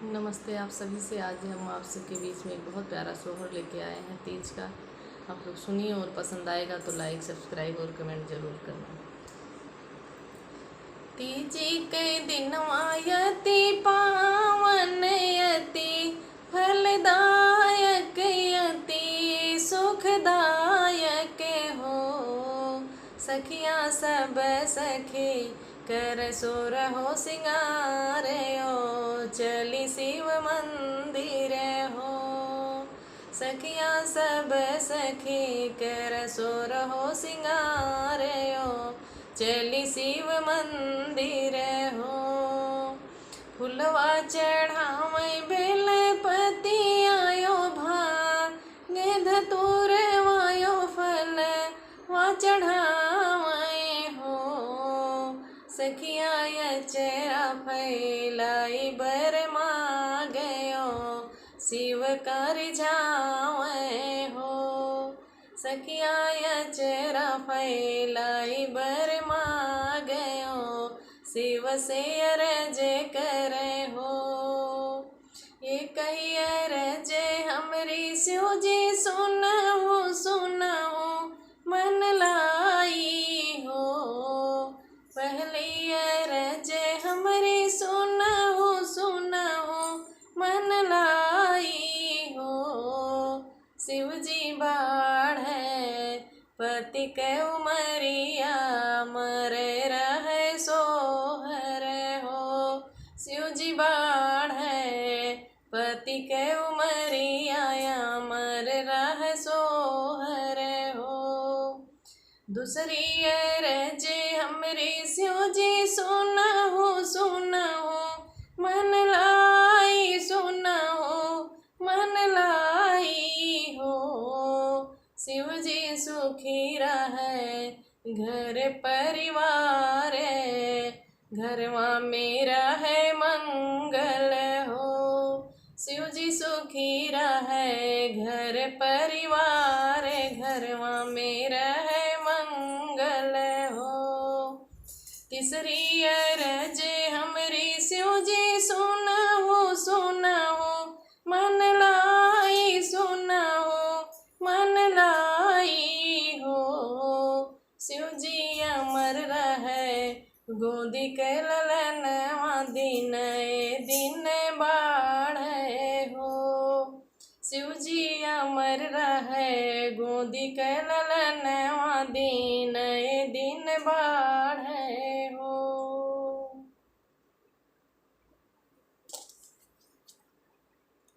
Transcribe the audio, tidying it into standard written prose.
नमस्ते आप सभी से। आज हम आप सबके बीच में एक बहुत प्यारा सोहर लेके आए हैं तीज का। आप लोग सुनिए और पसंद आएगा तो लाइक सब्सक्राइब और कमेंट जरूर करना। तीजी के दिन यति पावन यति फलदायक यति सुखदायक हो। सखियाँ सब सखी कर सो रहो सिंगार हो। चली शिव मंदिर हो। सखियाँ सब सखी कर सो रहो सिंगार हो। चली शिव मंदिर हो। फुलवा चढ़ावे बेल पति आयो भांगे धतूर वायो फल वा चढ़ावे हो। सखिया चेहरा फैलाई बर मांगयो शिव कर जावे हो। सखिया चेहरा फैलाई बर मांगयो शिव से अरज करे हो। ये कही अरज हमरी शिव जी सुनहु सुनहु मन लाई हो। पहली अरज हमरी सुनहु सुनहु मन लाई हो। शिव जी बाढ़े पति के उमरिया मरे रहे सोहर हो। शिव जी बाढ़े पति के उमरिया मर रहे सोहर हो। दूसरी अरज हमरी शिव जी सुनहु सुनहु मन लाई सुनहु मन लाई हो। शिव जी सुखी रहे घर परिवार घरवा मेरा है मंगल हो। शिव जी सुखी रहे घर परिवार घरवा मेरा है मंगल हो। तीसरी अरज हमरी शिव जी सुनहु सुनहु मन लाई सुनहु मन लाई हो। शिव जी अमर रहे गोदी के ललनवा दिन दिन बाढ़े हो। शिव जी अमर रहे गोदी के ललनवा दिन दिन बाढ़े